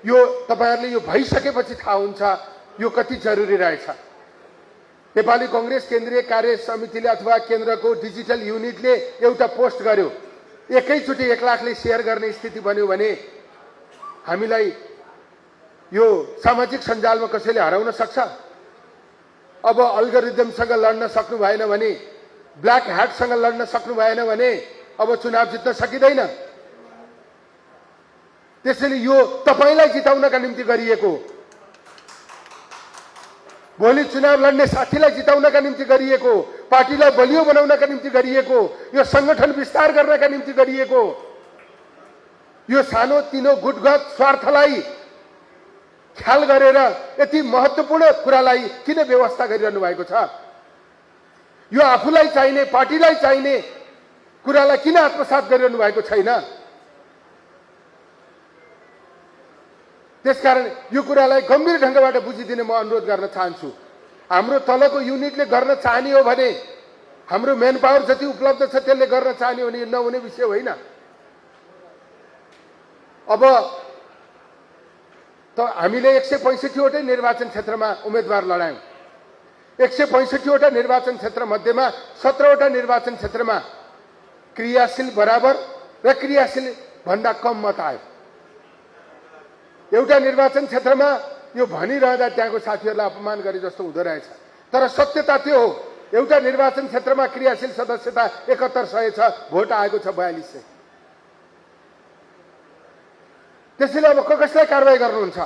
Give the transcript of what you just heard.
यो तपाईहरुले यो भइसकेपछि थाहा हुन्छ यो कति जरुरी रहेछ। नेपाली कांग्रेस केन्द्रीय कार्य समितिले अथवा केन्द्रको डिजिटल युनिटले एउटा पोस्ट गर्यो, एकैचोटी 1 लाखले शेयर गर्ने स्थिति बन्यो भने हामीलाई यो सामाजिक सञ्जालमा कसैले हराउन सक्छ। अब अल्गोरिदमसँग लड्न सक्नु भएन भने, ब्ल्याक ह्याटसँग लड्न सक्नु भएन भने अब चुनाव जित्न सकिँदैन। त्यसैले यो तपाईलाई जिताउनका निम्ति गरिएको, भोलि चुनाव लड्ने साथीलाई जिताउनका निम्ति गरिएको, पार्टीलाई बलियो बनाउनका निम्ति गरिएको, यो संगठन विस्तार गर्नका निम्ति गरिएको, यो सानो तिनो गुटगत स्वार्थलाई ख्याल गरेर यति महत्त्वपूर्ण कुरालाई किन व्यवस्था गरिरहनु भएको छ? यो आफूलाई चाहिने, पार्टीलाई चाहिने कुरालाई किन आत्मसात गरिरहनु भएको छैन? त्यसकारण यो कुरालाई गम्भीर ढंगबाट बुझिदिने म अनुरोध गर्न चाहन्छु। हाम्रो तलको युनिटले गर्न चाहने हो भने, हाम्रो मेन पावर जति उपलब्ध छ त्यसले गर्न चाहने हो भने नहुने विषय होइन। अब त हामीले 165 वटै निर्वाचन क्षेत्रमा उम्मेदवार लडायौं। 165 वटा निर्वाचन क्षेत्र मध्येमा 17 वटा निर्वाचन क्षेत्रमा क्रियाशील बराबर र क्रियाशील भन्दा कम मत आयो। एउटा निर्वाचन क्षेत्रमा यो भनिरहँदा त्यहाँको साथीहरूलाई अपमान गरे जस्तो हुँदो रहेछ, तर सत्यता त्यो हो। एउटा निर्वाचन क्षेत्रमा क्रियाशील सदस्यता 7100 छ, भोट आएको छ 4200। त्यसैले अब कसलाई कारबाही गर्नुहुन्छ?